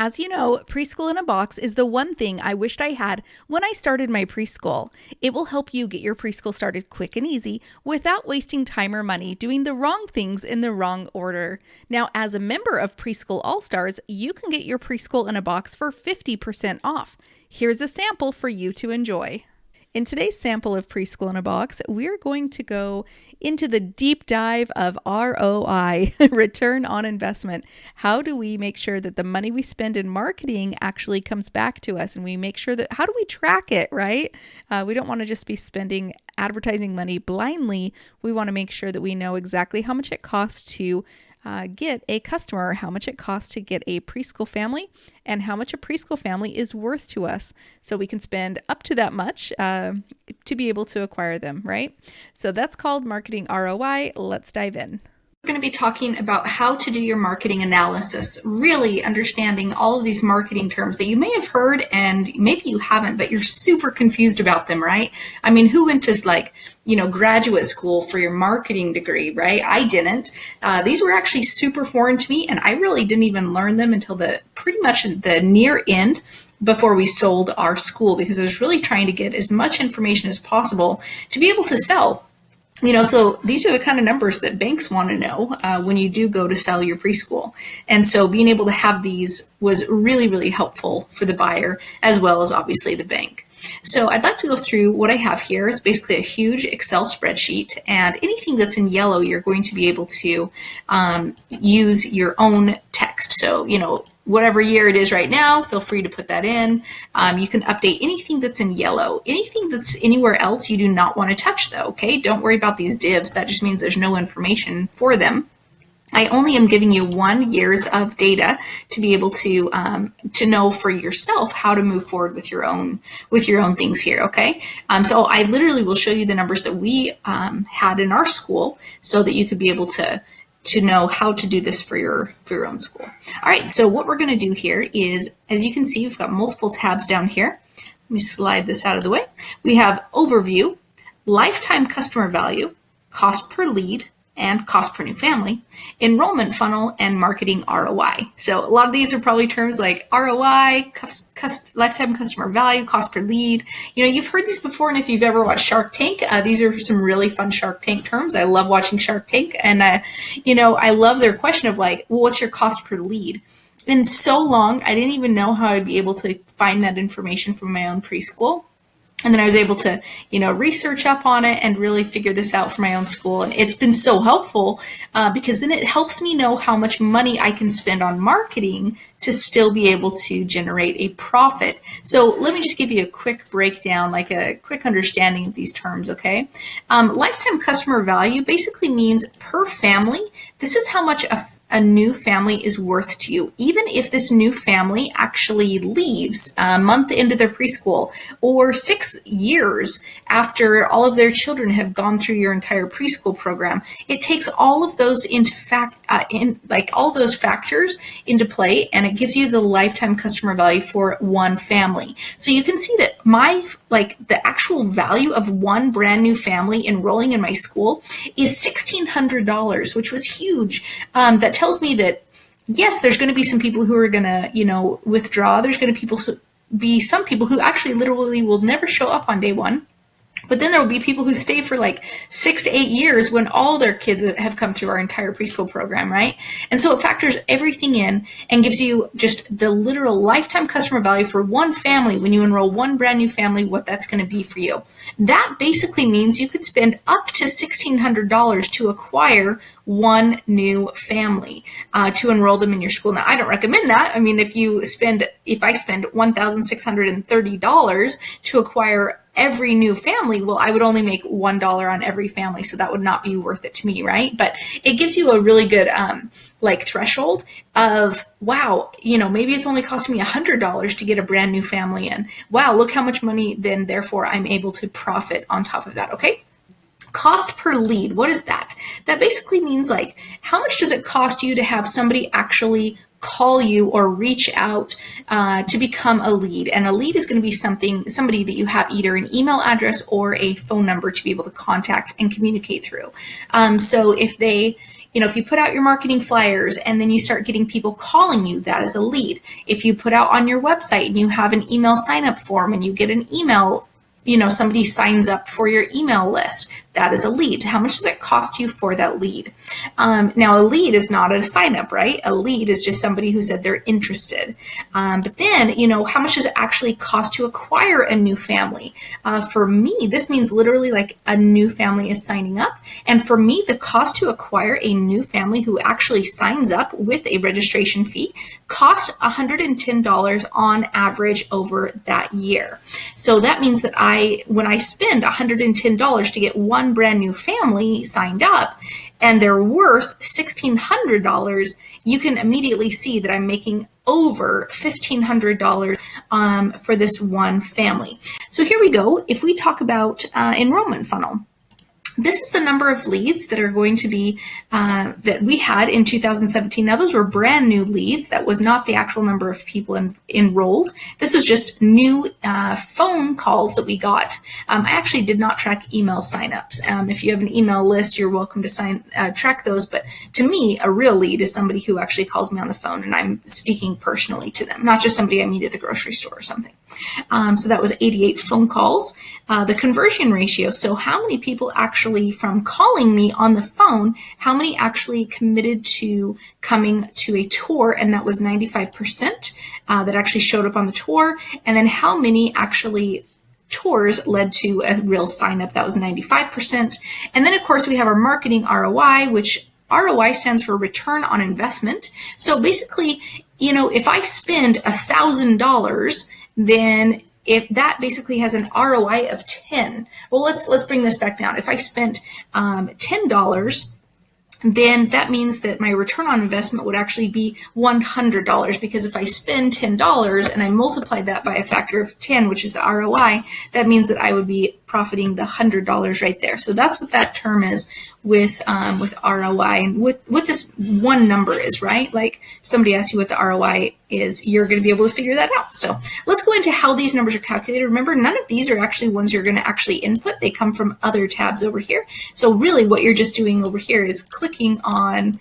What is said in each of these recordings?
As you know, Preschool in a Box is the one thing I wished I had when I started my preschool. It will help you get your preschool started quick and easy without wasting time or money doing the wrong things in the wrong order. Now, as a member of Preschool All-Stars, you can get your Preschool in a Box for 50% off. Here's a sample for you to enjoy. In today's sample of Preschool in a Box, we're going to go into the deep dive of ROI, return on investment. How do we make sure that the money we spend in marketing actually comes back to us? And we make sure that, how do we track it, right? We don't want to just be spending advertising money blindly. We want to make sure that we know exactly how much it costs to get a customer, how much it costs to get a preschool family, and how much a preschool family is worth to us. So we can spend up to that much to be able to acquire them, right? So that's called marketing ROI. Let's dive in. We're going to be talking about how to do your marketing analysis, really understanding all of these marketing terms that you may have heard and maybe you haven't, but you're super confused about them, right? I mean, who went to graduate school for your marketing degree, right? I didn't. These were actually super foreign to me, and I really didn't even learn them until pretty much the near end before we sold our school, because I was really trying to get as much information as possible to be able to sell. So these are the kind of numbers that banks want to know when you do go to sell your preschool. And so being able to have these was really, really helpful for the buyer as well as obviously the bank. So I'd like to go through what I have here. It's basically a huge Excel spreadsheet, and anything that's in yellow, you're going to be able to use your own text. So, whatever year it is right now, feel free to put that in. You can update anything that's in yellow. Anything that's anywhere else you do not want to touch though, okay? Don't worry about these divs. That just means there's no information for them. I only am giving you 1 year's of data to be able to know for yourself how to move forward with your own things here, okay? So I literally will show you the numbers that we had in our school so that you could be able to know how to do this for your own school. All right, so what we're going to do here is, as you can see, we've got multiple tabs down here. Let me slide this out of the way. We have overview, lifetime customer value, cost per lead, and cost per new family, enrollment funnel, and marketing ROI. So a lot of these are probably terms like ROI, lifetime customer value, cost per lead. You've heard these before, and if you've ever watched Shark Tank, these are some really fun Shark Tank terms. I love watching Shark Tank, and I love their question of what's your cost per lead? And so long, I didn't even know how I'd be able to find that information from my own preschool. And then I was able to, research up on it and really figure this out for my own school. And it's been so helpful because then it helps me know how much money I can spend on marketing to still be able to generate a profit. So let me just give you a quick breakdown, like a quick understanding of these terms, okay? Lifetime customer value basically means per family, this is how much a new family is worth to you, even if this new family actually leaves a month into their preschool or 6 years after all of their children have gone through your entire preschool program. It takes all of those all those factors into play, and it gives you the lifetime customer value for one family. So you can see that the actual value of one brand new family enrolling in my school is $1,600, which was huge. That tells me that, yes, there's going to be some people who are going to, withdraw. There's going to be some people who actually literally will never show up on day one. But then there will be people who stay for 6 to 8 years when all their kids have come through our entire preschool program, right? And so it factors everything in and gives you just the literal lifetime customer value for one family when you enroll one brand new family, what that's going to be for you. That basically means you could spend up to $1,600 to acquire one new family to enroll them in your school. Now, I don't recommend that. I mean, if I spend $1,630 to acquire every new family, well, I would only make $1 on every family, so that would not be worth it to me, right? But it gives you a really good threshold of, wow, maybe it's only costing me $100 to get a brand new family in. Wow, look how much money then therefore I'm able to profit on top of that, okay? Cost per lead, what is that? That basically means how much does it cost you to have somebody actually call you or reach out to become a lead. And a lead is going to be somebody that you have either an email address or a phone number to be able to contact and communicate through. So if they if you put out your marketing flyers and then you start getting people calling you, that is a lead. If you put out on your website and you have an email sign up form and you get an email, somebody signs up for your email list, that is a lead. How much does it cost you for that lead? Now, a lead is not a sign up, right? A lead is just somebody who said they're interested. But then, how much does it actually cost to acquire a new family? For me, this means literally like a new family is signing up. And for me, the cost to acquire a new family who actually signs up with a registration fee costs $110 on average over that year. So that means that when I spend $110 to get one brand new family signed up and they're worth $1,600, you can immediately see that I'm making over $1,500 for this one family. So here we go. If we talk about enrollment funnel, this is the number of leads that are going to be, that we had in 2017. Now, those were brand new leads. That was not the actual number of people enrolled. This was just new phone calls that we got. I actually did not track email signups. If you have an email list, you're welcome to track those. But to me, a real lead is somebody who actually calls me on the phone and I'm speaking personally to them, not just somebody I meet at the grocery store or something. So that was 88 phone calls. The conversion ratio, so how many people actually from calling me on the phone, how many actually committed to coming to a tour, and that was 95% that actually showed up on the tour, and then how many actually tours led to a real sign up, that was 95%. And then of course we have our marketing ROI, which ROI stands for return on investment. So basically, if I spend $1,000, then if that basically has an ROI of 10. Well, let's bring this back down. If I spent $10, then that means that my return on investment would actually be $100, because if I spend $10 and I multiply that by a factor of 10, which is the ROI, that means that I would be profiting the $100 right there. So that's what that term is with ROI, and what this one number is, right? Like if somebody asks you what the ROI is, you're going to be able to figure that out. So let's go into how these numbers are calculated. Remember, none of these are actually ones you're going to actually input. They come from other tabs over here. So really what you're just doing over here is clicking on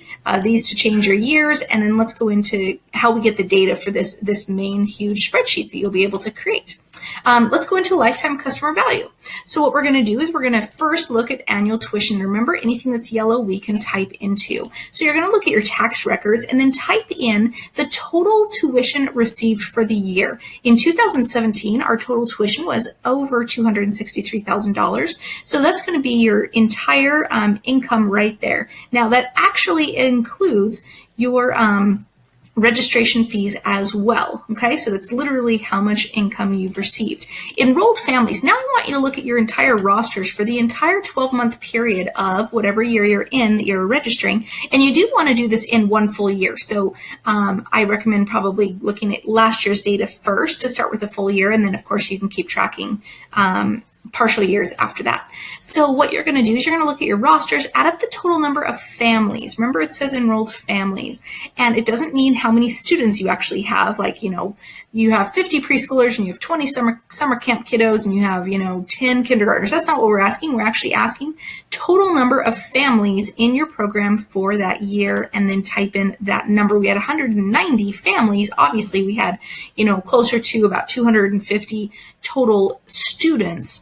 these to change your years, and then let's go into how we get the data for this main huge spreadsheet that you'll be able to create. Let's go into lifetime customer value. So what we're going to do is we're going to first look at annual tuition. Remember, anything that's yellow we can type into. So you're going to look at your tax records and then type in the total tuition received for the year. In 2017, our total tuition was over $263,000. So that's going to be your entire income right there. Now that actually includes your registration fees as well. Okay, so that's literally how much income you've received. Enrolled families. Now I want you to look at your entire rosters for the entire 12-month period of whatever year you're in that you're registering, and you do want to do this in one full year. So I recommend probably looking at last year's data first to start with a full year, and then of course you can keep tracking partial years after that. So what you're going to do is you're going to look at your rosters, add up the total number of families. Remember, it says enrolled families, and it doesn't mean how many students you actually have. Like, you have 50 preschoolers and you have 20 summer camp kiddos and you have, 10 kindergartners. That's not what we're asking. We're actually asking total number of families in your program for that year, and then type in that number. We had 190 families. Obviously, we had, closer to about 250 total students.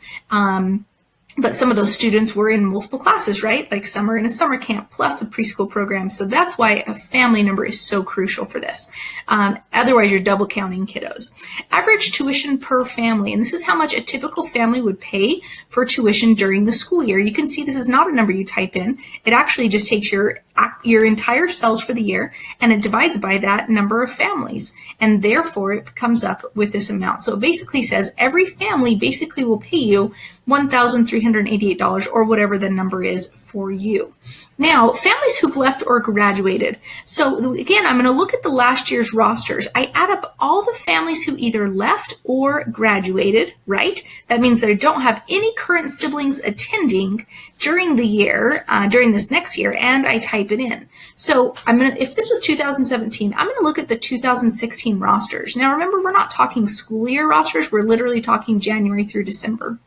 But some of those students were in multiple classes, right? Like some are in a summer camp plus a preschool program. So that's why a family number is so crucial for this. Otherwise, you're double counting kiddos. Average tuition per family. And this is how much a typical family would pay for tuition during the school year. You can see this is not a number you type in. It actually just takes your entire cells for the year and it divides by that number of families. And therefore, it comes up with this amount. So it basically says every family basically will pay you $1,388 or whatever the number is for you. Now, families who've left or graduated. So again, I'm going to look at the last year's rosters. I add up all the families who either left or graduated, right? That means that I don't have any current siblings attending during the year, during this next year, and I type it in. So if this was 2017, I'm going to look at the 2016 rosters. Now, remember, we're not talking school year rosters. We're literally talking January through December.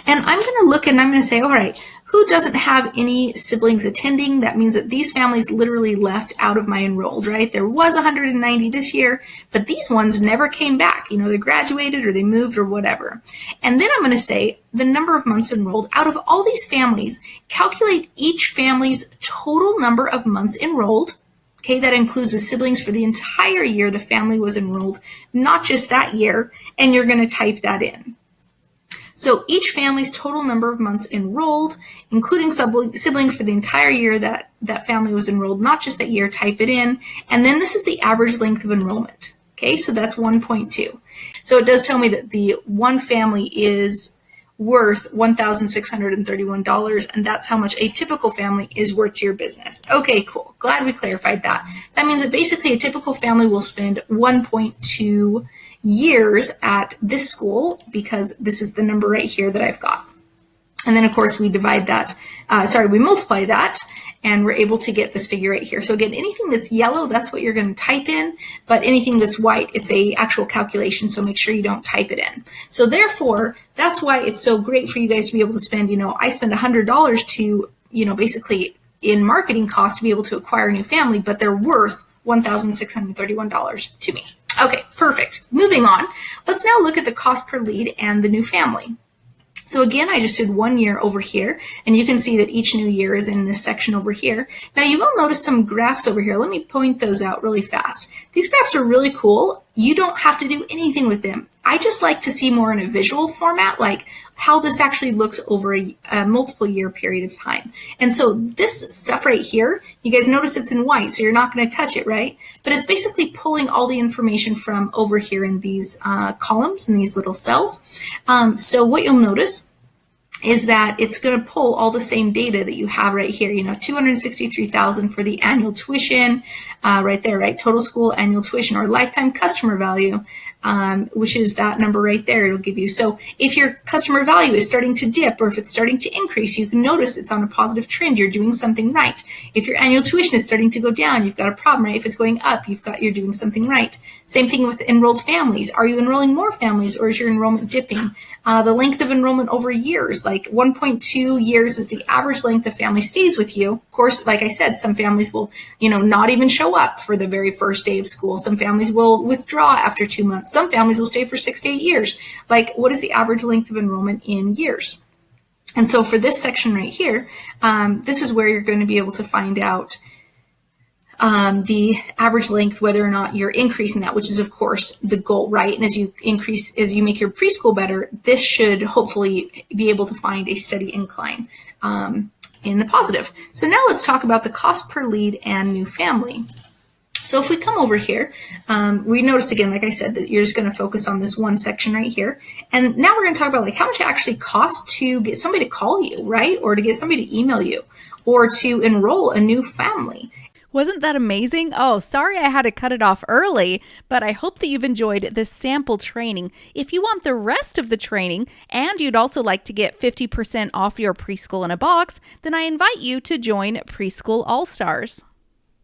And I'm going to look and I'm going to say, all right, Who doesn't have any siblings attending? That means that these families literally left out of my enrolled, right? There was 190 this year, but these ones never came back. They graduated or they moved or whatever. And then I'm going to say the number of months enrolled. Out of all these families, calculate each family's total number of months enrolled. Okay, that includes the siblings for the entire year the family was enrolled, not just that year, and you're going to type that in. So each family's total number of months enrolled, including siblings for the entire year that family was enrolled, not just that year, type it in. And then this is the average length of enrollment. Okay, so that's 1.2. So it does tell me that the one family is worth $1,631, and that's how much a typical family is worth to your business. Okay, cool. Glad we clarified that. That means that basically a typical family will spend 1.2 years at this school, because this is the number right here that I've got. And then of course we divide that, we multiply that, and we're able to get this figure right here. So again, anything that's yellow, that's what you're going to type in, but anything that's white, it's a actual calculation, so make sure you don't type it in. So therefore, that's why it's so great for you guys to be able to spend, I spend $100 to, basically in marketing cost to be able to acquire a new family, but they're worth $1,631 to me. Okay, perfect. Moving on, let's now look at the cost per lead and the new family. So again, I just did 1 year over here, and you can see that each new year is in this section over here. Now you will notice some graphs over here. Let me point those out really fast. These graphs are really cool. You don't have to do anything with them. I just like to see more in a visual format, like how this actually looks over a multiple year period of time. And so this stuff right here, you guys notice it's in white, so you're not going to touch it, right? But it's basically pulling all the information from over here in these columns, in these little cells. So what you'll notice is that it's going to pull all the same data that you have right here. $263,000 for the annual tuition, right there, right? Total school annual tuition, or lifetime customer value, which is that number right there. It'll give you. So if your customer value is starting to dip, or if it's starting to increase, you can notice it's on a positive trend. You're doing something right. If your annual tuition is starting to go down, you've got a problem, right? If it's going up, you're doing something right. Same thing with enrolled families. Are you enrolling more families, or is your enrollment dipping? The length of enrollment over years, like 1.2 years is the average length a family stays with you. Of course, like I said, some families will, not even show up for the very first day of school. Some families will withdraw after 2 months. Some families will stay for 6 to 8 years. Like, what is the average length of enrollment in years? And so for this section right here, this is where you're going to be able to find out the average length, whether or not you're increasing that, which is of course the goal, right? And as you make your preschool better, this should hopefully be able to find a steady incline in the positive. So now let's talk about the cost per lead and new family. So if we come over here, we notice again, like I said, that you're just going to focus on this one section right here. And now we're going to talk about how much it actually costs to get somebody to call you, right? Or to get somebody to email you, or to enroll a new family. Wasn't that amazing? Oh, sorry I had to cut it off early, but I hope that you've enjoyed this sample training. If you want the rest of the training, and you'd also like to get 50% off your Preschool in a Box, then I invite you to join Preschool All-Stars.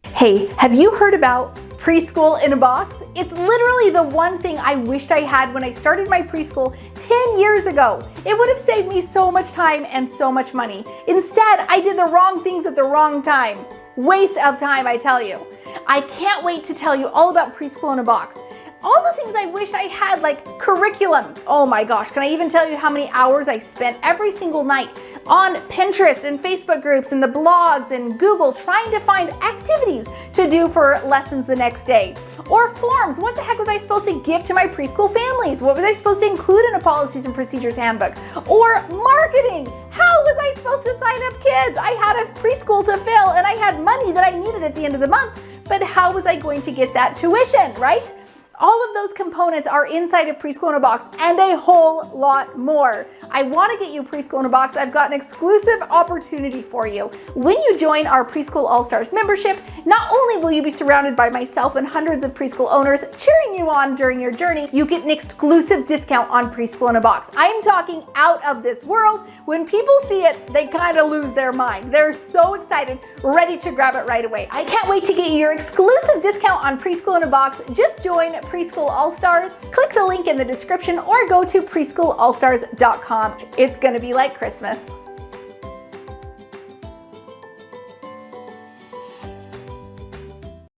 Hey, have you heard about Preschool in a Box? It's literally the one thing I wished I had when I started my preschool 10 years ago. It would have saved me so much time and so much money. Instead, I did the wrong things at the wrong time. Waste of time, I tell you. I can't wait to tell you all about Preschool in a Box. All the things I wish I had, like curriculum. Oh my gosh, can I even tell you how many hours I spent every single night on Pinterest and Facebook groups and the blogs and Google trying to find activities to do for lessons the next day. Or forms. What the heck was I supposed to give to my preschool families? What was I supposed to include in a policies and procedures handbook? Or marketing. How was I supposed to sign up kids? I had a preschool to fill and I had money that I needed at the end of the month, but how was I going to get that tuition, right? All of those components are inside of Preschool in a Box and a whole lot more. I want to get you Preschool in a Box. I've got an exclusive opportunity for you. When you join our Preschool All-Stars membership, not only will you be surrounded by myself and hundreds of preschool owners cheering you on during your journey, you get an exclusive discount on Preschool in a Box. I am talking out of this world. When people see it, they kind of lose their mind. They're so excited, ready to grab it right away. I can't wait to get you your exclusive discount on Preschool in a Box. Just join Preschool All-Stars. Click the link in the description or go to preschoolallstars.com. It's going to be like Christmas.